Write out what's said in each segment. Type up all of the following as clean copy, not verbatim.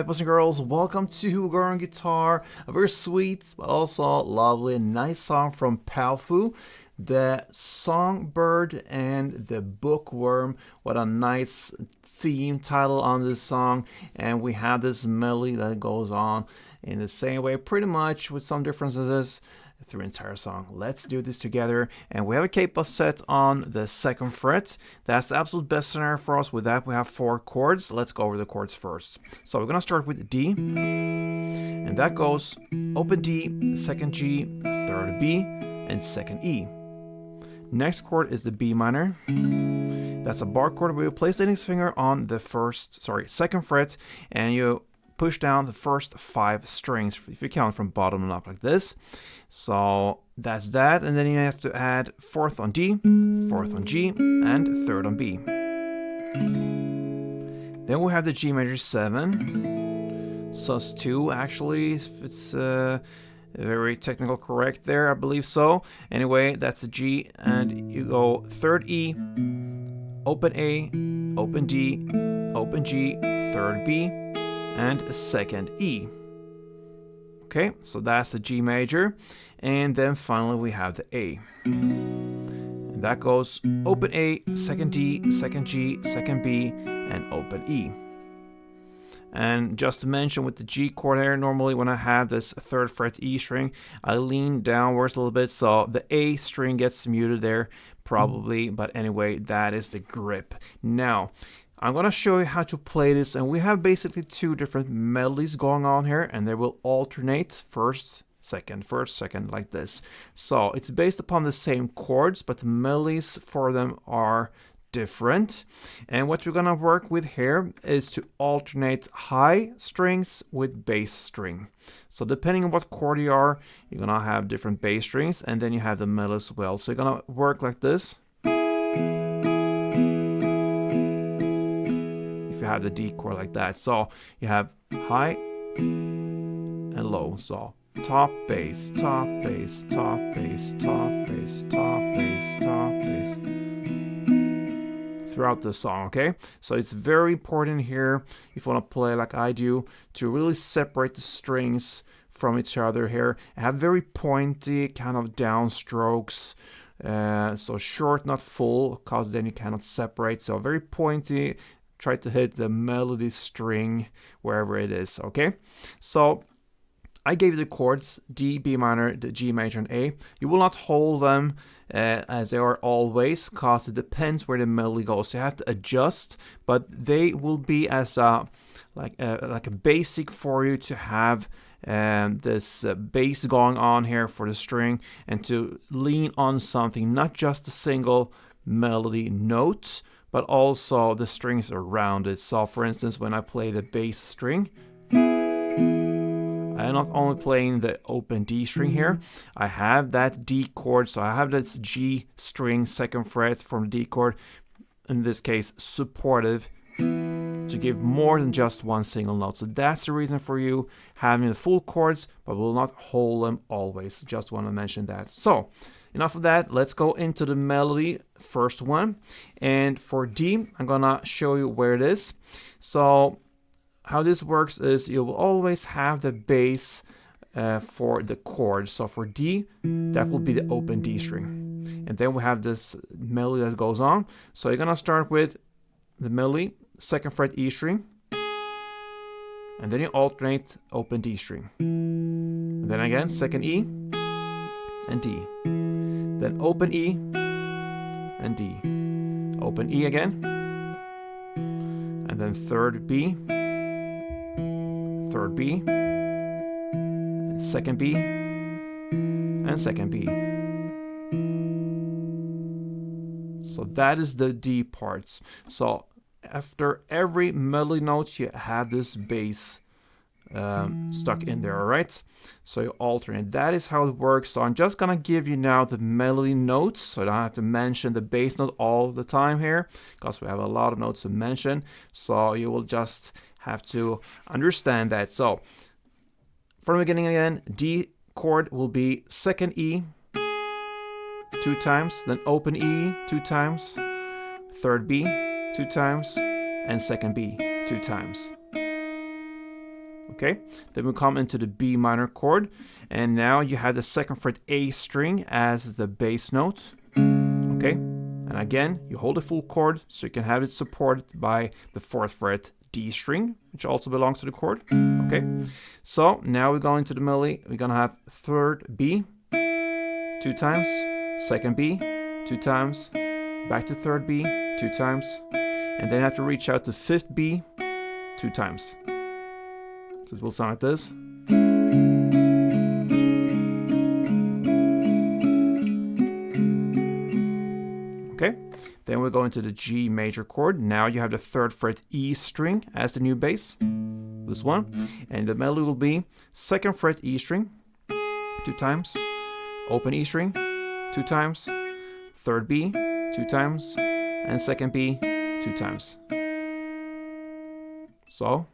boys and girls, welcome to Girl on Guitar, a very sweet but also lovely and nice song from Powfu, the Songbird and The Bookworm. What a nice theme title on this song, and we have this melody that goes on in the same way pretty much with some differences through the entire song. Let's do this together. And we have a capo set on the 2nd fret. That's the absolute best scenario for us. With that, we have 4 chords. Let's go over the chords first. So we're gonna start with D, and that goes open D, 2nd G, 3rd B, and 2nd E. Next chord is the B minor. That's a bar chord where you place the index finger on the 2nd fret, and you push down the first 5 strings if you count from bottom and up like this. So that's that, and then you have to add 4th on D, 4th on G, and 3rd on B. Then we have the G major 7, sus2 actually, if it's very technical correct there, I believe so. Anyway, that's the G, and you go 3rd E, open A, open D, open G, 3rd B, and 2nd E. Okay, so that's the G major. And then finally we have the A. And that goes open A, 2nd D, 2nd G, 2nd B, and open E. And just to mention with the G chord here, normally when I have this 3rd fret E string, I lean downwards a little bit, so the A string gets muted there probably, but anyway, that is the grip. Now, I'm going to show you how to play this, and we have basically 2 different melodies going on here, and they will alternate first, second, like this. So it's based upon the same chords, but the melodies for them are different. And what we're going to work with here is to alternate high strings with bass string. So depending on what chord you are, you're going to have different bass strings, and then you have the melody as well. So you're going to work like this. Have the D chord like that. So you have high and low. So top bass, top bass, top bass, top bass, top bass, top bass throughout the song. Okay, so it's very important here, if you want to play like I do, to really separate the strings from each other here. Have very pointy kind of downstrokes. So short, not full, because then you cannot separate. So very pointy. Try to hit the melody string wherever it is, okay? So I gave you the chords D, B minor, the G major, and A. You will not hold them as they are always, because it depends where the melody goes. So you have to adjust, but they will be as like a basic for you to have this bass going on here for the string, and to lean on something, not just a single melody note, but also the strings around it. So for instance, when I play the bass string, I'm not only playing the open D string here, I have that D chord, so I have this G string 2nd fret from the D chord, in this case supportive, to give more than just one single note. So that's the reason for you having the full chords, but will not hold them always. Just want to mention that. So enough of that, let's go into the melody, first one. And for D, I'm gonna show you where it is. So how this works is you will always have the bass for the chord. So for D, that will be the open D string. And then we have this melody that goes on. So you're gonna start with the melody, 2nd fret E string, and then you alternate open D string. And then again, 2nd E and D. Then open E and D. Open E again. And then 3rd B, 3rd B, and 2nd B, and 2nd B. So that is the D parts. So after every melody note, you have this bass stuck in there, alright? So you alternate. That is how it works. So I'm just gonna give you now the melody notes, so I don't have to mention the bass note all the time here, because we have a lot of notes to mention. So you will just have to understand that. So from the beginning again, D chord will be 2nd E 2 times, then open E 2 times, 3rd B 2 times, and 2nd B 2 times. Okay, then we come into the B minor chord, and now you have the 2nd fret A string as the bass note. Okay, and again, you hold the full chord so you can have it supported by the 4th fret D string, which also belongs to the chord. Okay, so now we go into the melody. We're gonna have 3rd B 2 times, 2nd B 2 times, back to 3rd B 2 times, and then have to reach out to 5th B 2 times. So it will sound like this. Okay, then we go into the G major chord. Now you have the 3rd fret E string as the new bass, this one, and the melody will be 2nd fret E string 2 times, open E string 2 times, 3rd B 2 times, and 2nd B 2 times. So.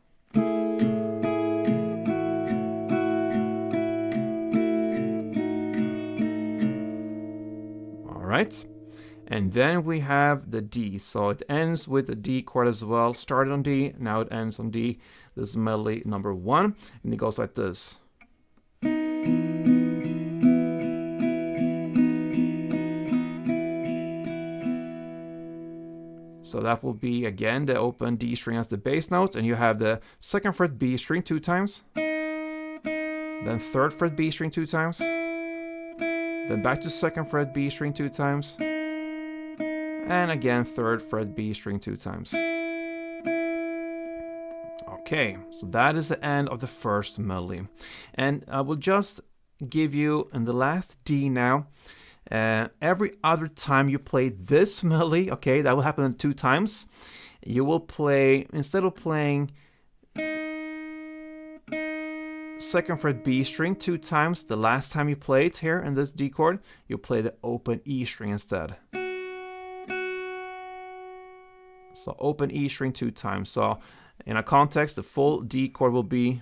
All right. And then we have the D. So it ends with the D chord as well. Started on D, now it ends on D. This is melody number 1, and it goes like this. So that will be, again, the open D string as the bass note, and you have the 2nd fret B string 2 times, then 3rd fret B string 2 times, then back to 2nd fret B string 2 times, and again 3rd fret B string 2 times. Okay, so that is the end of the first melody. And I will just give you in the last D now, every other time you play this melody, okay, that will happen 2 times, you will play, instead of playing 2nd fret B string 2 times, the last time you play it here in this D chord, you play the open E string instead. So open E string 2 times. So in a context, the full D chord will be.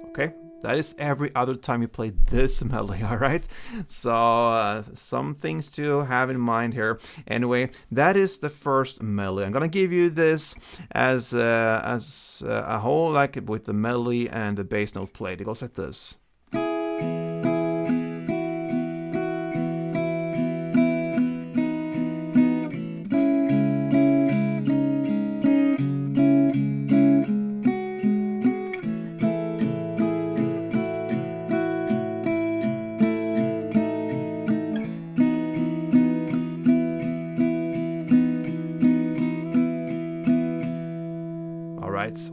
Okay, that is every other time you play this melody, all right? So some things to have in mind here. Anyway, that is the first melody. I'm gonna give you this as a whole, like with the melody and the bass note played. It goes like this.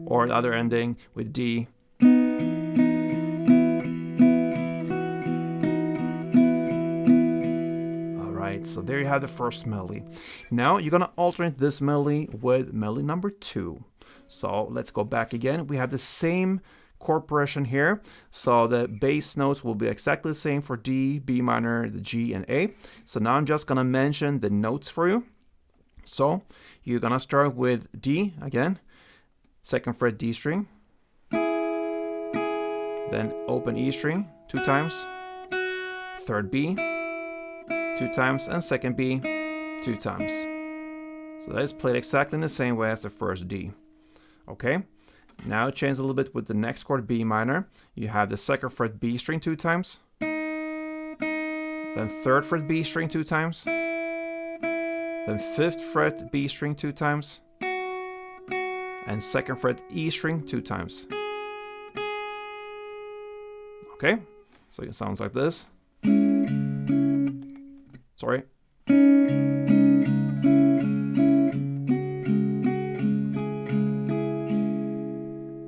Or the other ending with D. Alright, so there you have the first melody. Now you're gonna alternate this melody with melody number 2. So let's go back again. We have the same chord progression here. So the bass notes will be exactly the same for D, B minor, the G, and A. So now I'm just gonna mention the notes for you. So you're gonna start with D again. 2nd fret D string, then open E string 2 times, 3rd B 2 times, and 2nd B 2 times. So that is played exactly in the same way as the first D. Okay, now change a little bit with the next chord, B minor. You have the 2nd fret B string 2 times, then 3rd fret B string 2 times, then 5th fret B string 2 times, and 2nd fret E string 2 times. Okay, so it sounds like this. Sorry.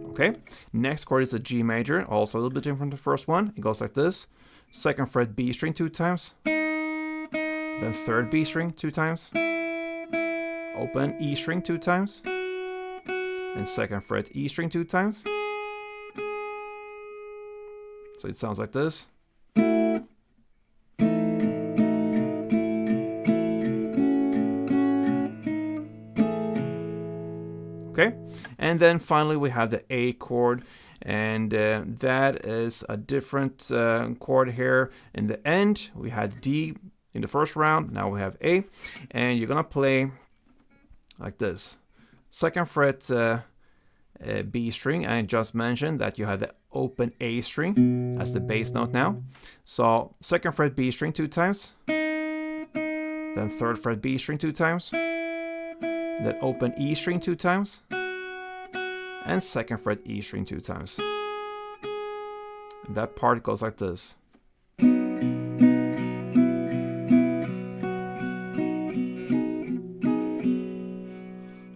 Okay, next chord is a G major, also a little bit different from the first one. It goes like this. 2nd fret B string 2 times, then 3rd B string 2 times, open E string 2 times, and 2nd fret E string 2 times. So it sounds like this. Okay, and then finally we have the A chord, and that is a different chord here. In the end, we had D in the first round. Now we have A, and you're gonna play like this. Second fret B string, and I just mentioned that you have the open A string as the bass note now. So second fret B string 2 times, then third fret B string 2 times, then open E string 2 times, and second fret E string 2 times. And that part goes like this.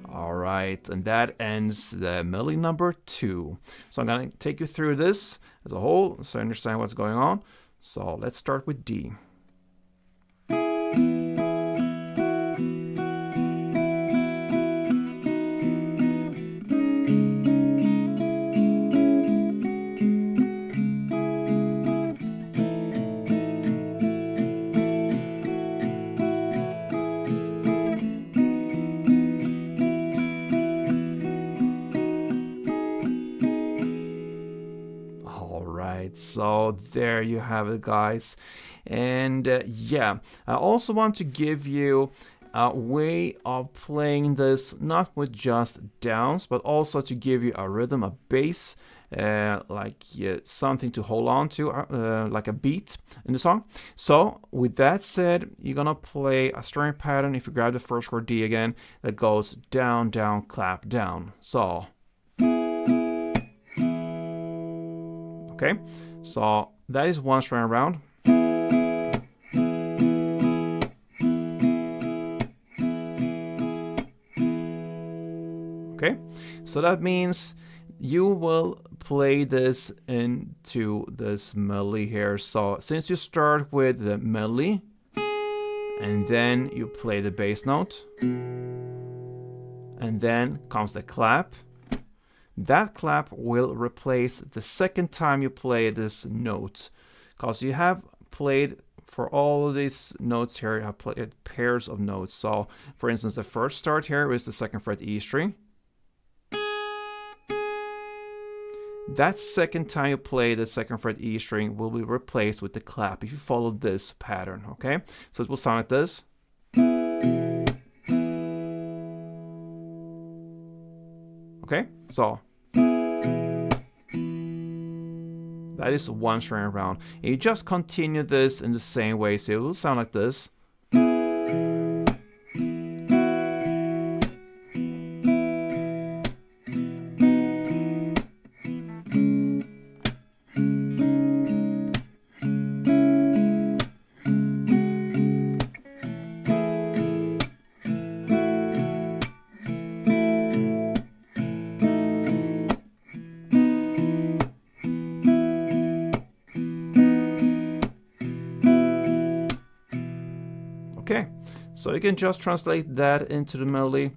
Alright, and that ends the melody number 2. So I'm going to take you through this as a whole so you understand what's going on. So let's start with D. So there you have it, guys. And yeah, I also want to give you a way of playing this, not with just downs, but also to give you a rhythm, a bass, like something to hold on to, like a beat in the song. So with that said, you're gonna play a strumming pattern. If you grab the first chord D again, that goes down, down, clap, down. So okay, so that is one string around. Okay, so that means you will play this into this melody here. So since you start with the melody and then you play the bass note and then comes the clap, that clap will replace the second time you play this note, because you have played for all of these notes here, you have played pairs of notes. So for instance, the first start here is the second fret E string. That second time you play the second fret E string will be replaced with the clap if you follow this pattern. Okay, so it will sound like this. Okay, so that is one string around. And you just continue this in the same way, so it will sound like this. Okay, so you can just translate that into the melody.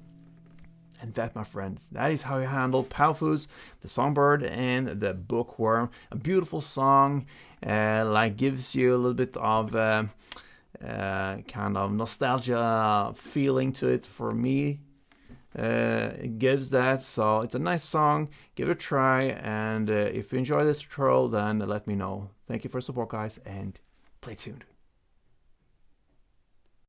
And that, my friends, that is how you handle Powfu's The Songbird and The Bookworm. A beautiful song, like gives you a little bit of kind of nostalgia feeling to it. For me, it gives that. So it's a nice song. Give it a try. And if you enjoy this tutorial, then let me know. Thank you for your support, guys, and play tuned.